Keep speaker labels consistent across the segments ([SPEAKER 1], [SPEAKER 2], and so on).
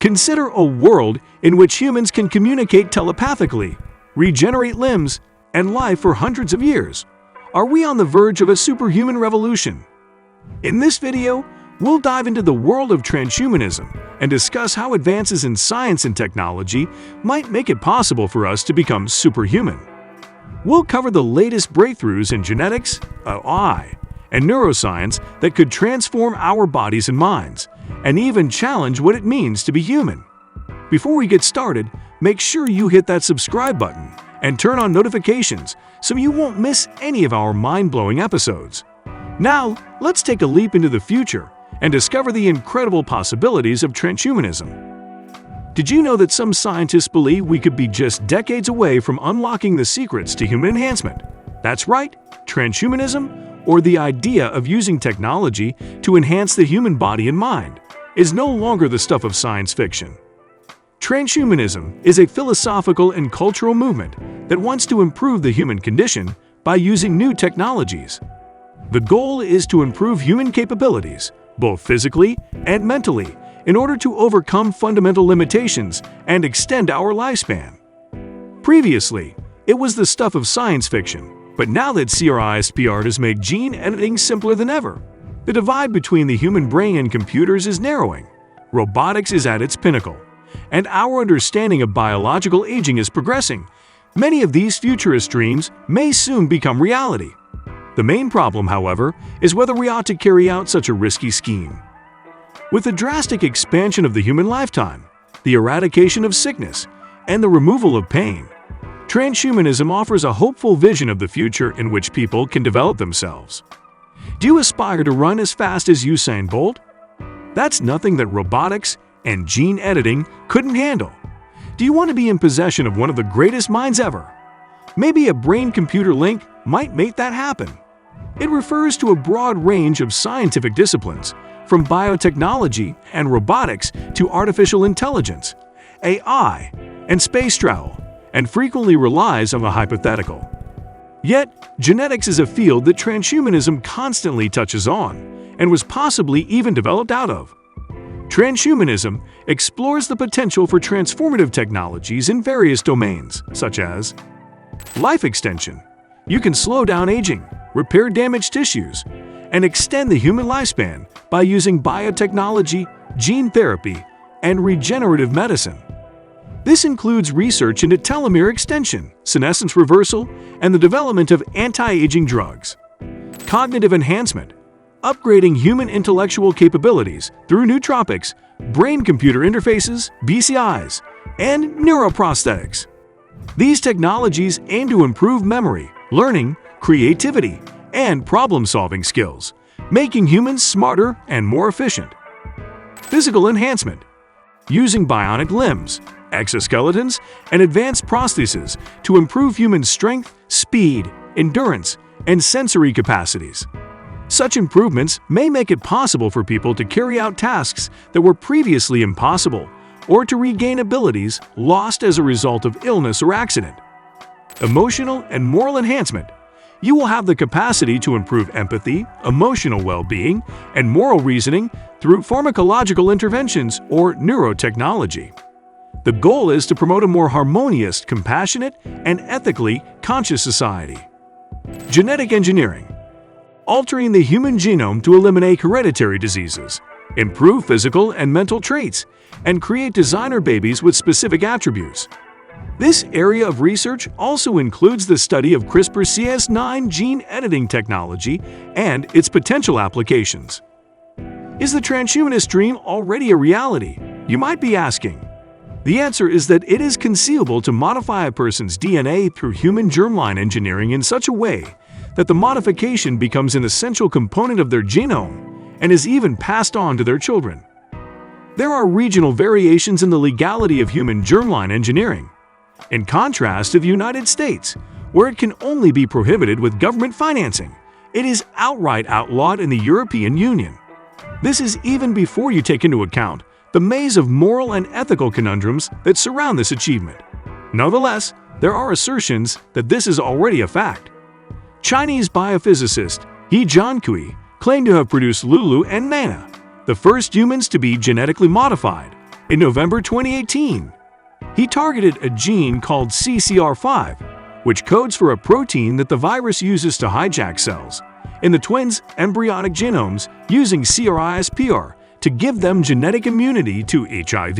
[SPEAKER 1] Consider a world in which humans can communicate telepathically, regenerate limbs, and live for hundreds of years. Are we on the verge of a superhuman revolution? In this video, we'll dive into the world of transhumanism and discuss how advances in science and technology might make it possible for us to become superhuman. We'll cover the latest breakthroughs in genetics, AI, and neuroscience that could transform our bodies and minds, and even challenge what it means to be human. Before we get started, make sure you hit that subscribe button and turn on notifications so you won't miss any of our mind-blowing episodes. Now, let's take a leap into the future and discover the incredible possibilities of transhumanism. Did you know that some scientists believe we could be just decades away from unlocking the secrets to human enhancement? That's right, transhumanism, or the idea of using technology to enhance the human body and mind, is no longer the stuff of science fiction. Transhumanism is a philosophical and cultural movement that wants to improve the human condition by using new technologies. The goal is to improve human capabilities, both physically and mentally, in order to overcome fundamental limitations and extend our lifespan. Previously, it was the stuff of science fiction, but now that CRISPR has made gene editing simpler than ever, the divide between the human brain and computers is narrowing. Robotics is at its pinnacle, and our understanding of biological aging is progressing. Many of these futurist dreams may soon become reality. The main problem, however, is whether we ought to carry out such a risky scheme. With the drastic expansion of the human lifetime, the eradication of sickness, and the removal of pain, transhumanism offers a hopeful vision of the future in which people can develop themselves. Do you aspire to run as fast as Usain Bolt? That's nothing that robotics and gene editing couldn't handle. Do you want to be in possession of one of the greatest minds ever? Maybe a brain-computer link might make that happen. It refers to a broad range of scientific disciplines, from biotechnology and robotics to artificial intelligence, AI, and space travel, and frequently relies on the hypothetical. Yet, genetics is a field that transhumanism constantly touches on, and was possibly even developed out of. Transhumanism explores the potential for transformative technologies in various domains, such as life extension. You can slow down aging, repair damaged tissues, and extend the human lifespan by using biotechnology, gene therapy, and regenerative medicine. This includes research into telomere extension, senescence reversal, and the development of anti-aging drugs. Cognitive enhancement, upgrading human intellectual capabilities through nootropics, brain-computer interfaces, BCIs, and neuroprosthetics. These technologies aim to improve memory, learning, creativity, and problem-solving skills, making humans smarter and more efficient. Physical enhancement, using bionic limbs, exoskeletons, and advanced prostheses to improve human strength, speed, endurance, and sensory capacities. Such improvements may make it possible for people to carry out tasks that were previously impossible, or to regain abilities lost as a result of illness or accident. Emotional and moral enhancement. You will have the capacity to improve empathy, emotional well-being, and moral reasoning through pharmacological interventions or neurotechnology. The goal is to promote a more harmonious, compassionate, and ethically conscious society. Genetic engineering. Altering the human genome to eliminate hereditary diseases, improve physical and mental traits, and create designer babies with specific attributes. This area of research also includes the study of CRISPR-Cas9 gene editing technology and its potential applications. Is the transhumanist dream already a reality? You might be asking. The answer is that it is conceivable to modify a person's DNA through human germline engineering in such a way that the modification becomes an essential component of their genome and is even passed on to their children. There are regional variations in the legality of human germline engineering, in contrast to the United States, where it can only be prohibited with government financing. It is outright outlawed in the European Union. This is even before you take into account the maze of moral and ethical conundrums that surround this achievement. Nonetheless, there are assertions that this is already a fact. Chinese biophysicist He Jiankui claimed to have produced Lulu and Nana, the first humans to be genetically modified, In November 2018, he targeted a gene called CCR5, which codes for a protein that the virus uses to hijack cells in the twins' embryonic genomes using CRISPR to give them genetic immunity to HIV.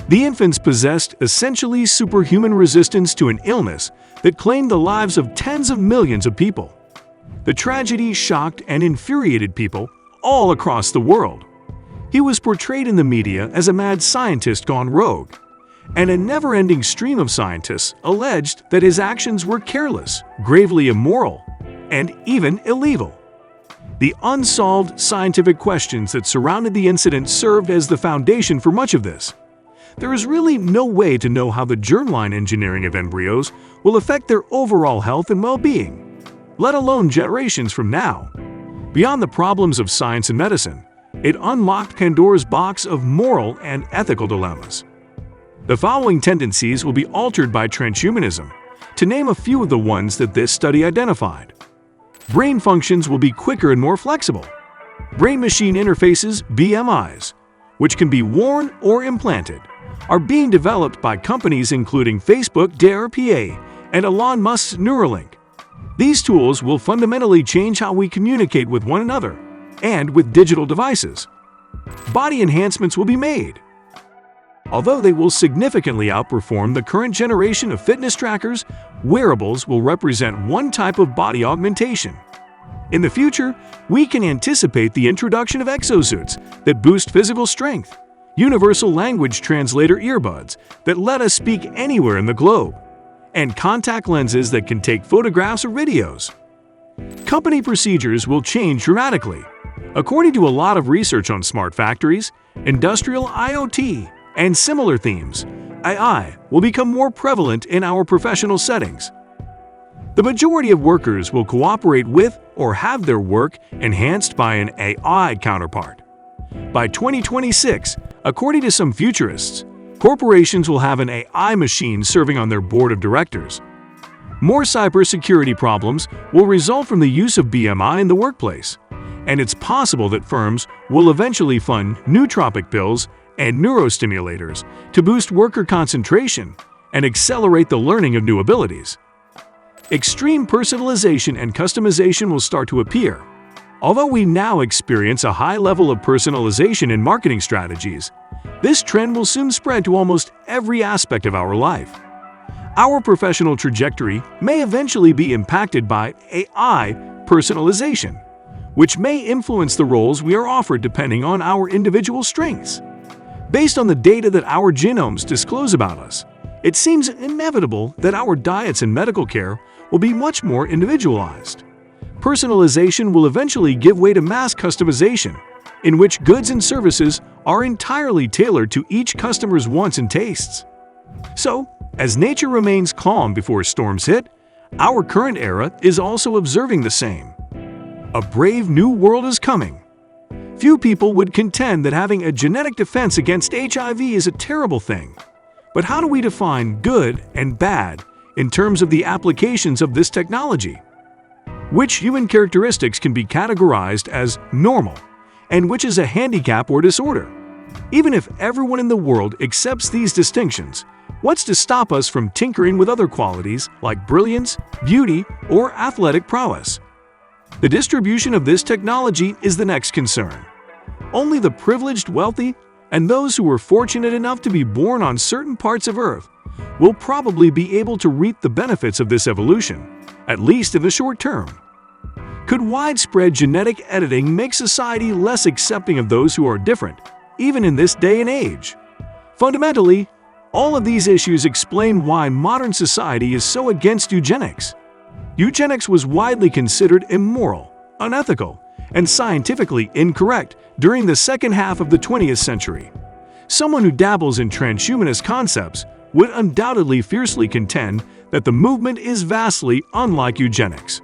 [SPEAKER 1] The infants possessed essentially superhuman resistance to an illness that claimed the lives of tens of millions of people. The tragedy shocked and infuriated people all across the world. He was portrayed in the media as a mad scientist gone rogue, and a never-ending stream of scientists alleged that his actions were careless, gravely immoral, and even illegal. The unsolved scientific questions that surrounded the incident served as the foundation for much of this. There is really no way to know how the germline engineering of embryos will affect their overall health and well-being, let alone generations from now. Beyond the problems of science and medicine, it unlocked Pandora's box of moral and ethical dilemmas. The following tendencies will be altered by transhumanism, to name a few of the ones that this study identified. Brain functions will be quicker and more flexible. Brain-machine interfaces, BMIs, which can be worn or implanted, are being developed by companies including Facebook DARPA and Elon Musk's Neuralink. These tools will fundamentally change how we communicate with one another and with digital devices. Body enhancements will be made. Although they will significantly outperform the current generation of fitness trackers, wearables will represent one type of body augmentation. In the future, we can anticipate the introduction of exosuits that boost physical strength, universal language translator earbuds that let us speak anywhere in the globe, and contact lenses that can take photographs or videos. Company procedures will change dramatically. According to a lot of research on smart factories, industrial IoT, and similar themes, AI will become more prevalent in our professional settings. The majority of workers will cooperate with or have their work enhanced by an AI counterpart. By 2026, according to some futurists, corporations will have an AI machine serving on their board of directors. More cybersecurity problems will result from the use of BMI in the workplace, and it's possible that firms will eventually fund nootropic pills and neurostimulators to boost worker concentration and accelerate the learning of new abilities. Extreme personalization and customization will start to appear. Although we now experience a high level of personalization in marketing strategies, this trend will soon spread to almost every aspect of our life. Our professional trajectory may eventually be impacted by AI personalization, which may influence the roles we are offered depending on our individual strengths. Based on the data that our genomes disclose about us, it seems inevitable that our diets and medical care will be much more individualized. Personalization will eventually give way to mass customization, in which goods and services are entirely tailored to each customer's wants and tastes. So, as nature remains calm before storms hit, our current era is also observing the same. A brave new world is coming. Few people would contend that having a genetic defense against HIV is a terrible thing. But how do we define good and bad in terms of the applications of this technology? Which human characteristics can be categorized as normal, and which is a handicap or disorder? Even if everyone in the world accepts these distinctions, what's to stop us from tinkering with other qualities like brilliance, beauty, or athletic prowess? The distribution of this technology is the next concern. Only the privileged, wealthy, and those who were fortunate enough to be born on certain parts of Earth will probably be able to reap the benefits of this evolution, at least in the short term. Could widespread genetic editing make society less accepting of those who are different, even in this day and age? Fundamentally, all of these issues explain why modern society is so against eugenics. Eugenics was widely considered immoral, unethical, and scientifically incorrect during the second half of the 20th century. Someone who dabbles in transhumanist concepts would undoubtedly fiercely contend that the movement is vastly unlike eugenics.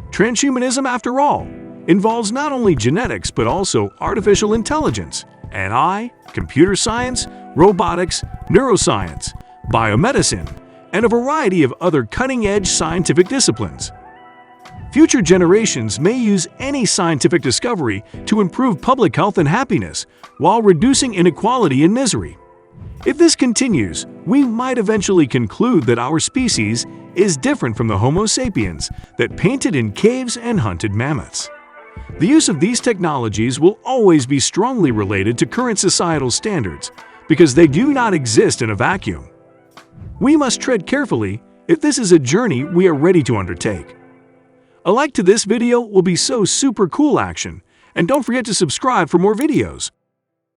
[SPEAKER 1] Transhumanism, after all, involves not only genetics but also artificial intelligence, AI, computer science, robotics, neuroscience, biomedicine, and a variety of other cutting-edge scientific disciplines. Future generations may use any scientific discovery to improve public health and happiness while reducing inequality and misery. If this continues, we might eventually conclude that our species is different from the Homo sapiens that painted in caves and hunted mammoths. The use of these technologies will always be strongly related to current societal standards because they do not exist in a vacuum. We must tread carefully if this is a journey we are ready to undertake. A like to this video will be so super cool action, and don't forget to subscribe for more videos.